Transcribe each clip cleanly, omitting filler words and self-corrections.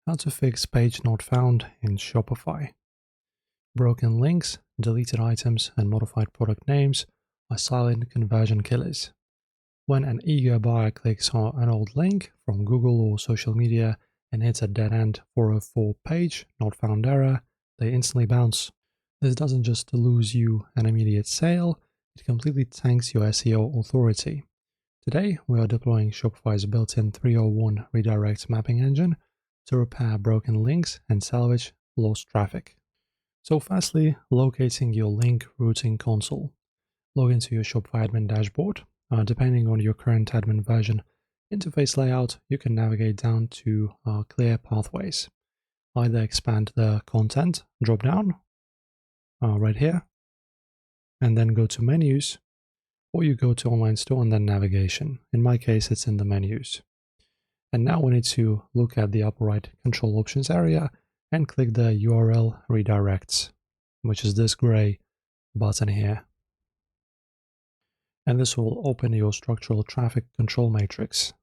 How to fix page not found in Shopify. Broken links, deleted items, and modified product names are silent conversion killers. When an eager buyer clicks on an old link from Google or social media and hits a dead-end 404 page not found error, they instantly bounce. This doesn't just lose you an immediate sale, it completely tanks your SEO authority. Today, we are deploying Shopify's built-in 301 redirect mapping engine to repair broken links and salvage lost traffic. So firstly, locating your link routing console. Log into your Shopify admin dashboard. Depending on your current admin version interface layout, you can navigate down to clear pathways. Either expand the content drop-down right here, and then go to menus, or you go to online store and then navigation. In my case, it's in the menus. And now we need to look at the upper right control options area and click the URL redirects, which is this gray button here. And this will open your structural traffic control matrix.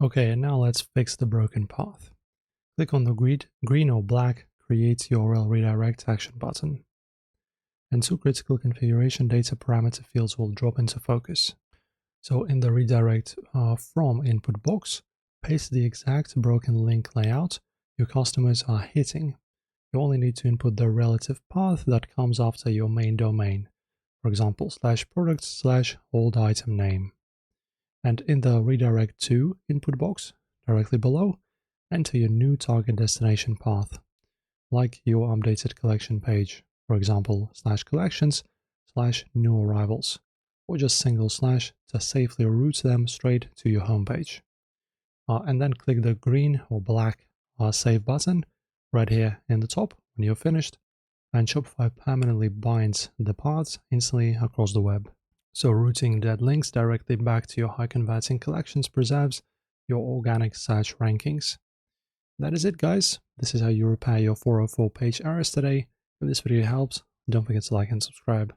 Okay, and now let's fix the broken path. Click on the green or black Create URL Redirect action button. And two critical configuration data parameter fields will drop into focus. So in the redirect from input box, paste the exact broken link layout your customers are hitting. You only need to input the relative path that comes after your main domain. For example, /products/old item name. And in the redirect to input box, directly below, enter your new target destination path, like your updated collection page. For example, /collections/new arrivals, or just single slash to safely route them straight to your homepage. And then click the green or black save button right here in the top when you're finished, and Shopify permanently binds the paths instantly across the web. So routing dead links directly back to your high converting collections preserves your organic search rankings. That is it, guys. This is how you repair your 404 page errors today. If this video helps, don't forget to like and subscribe.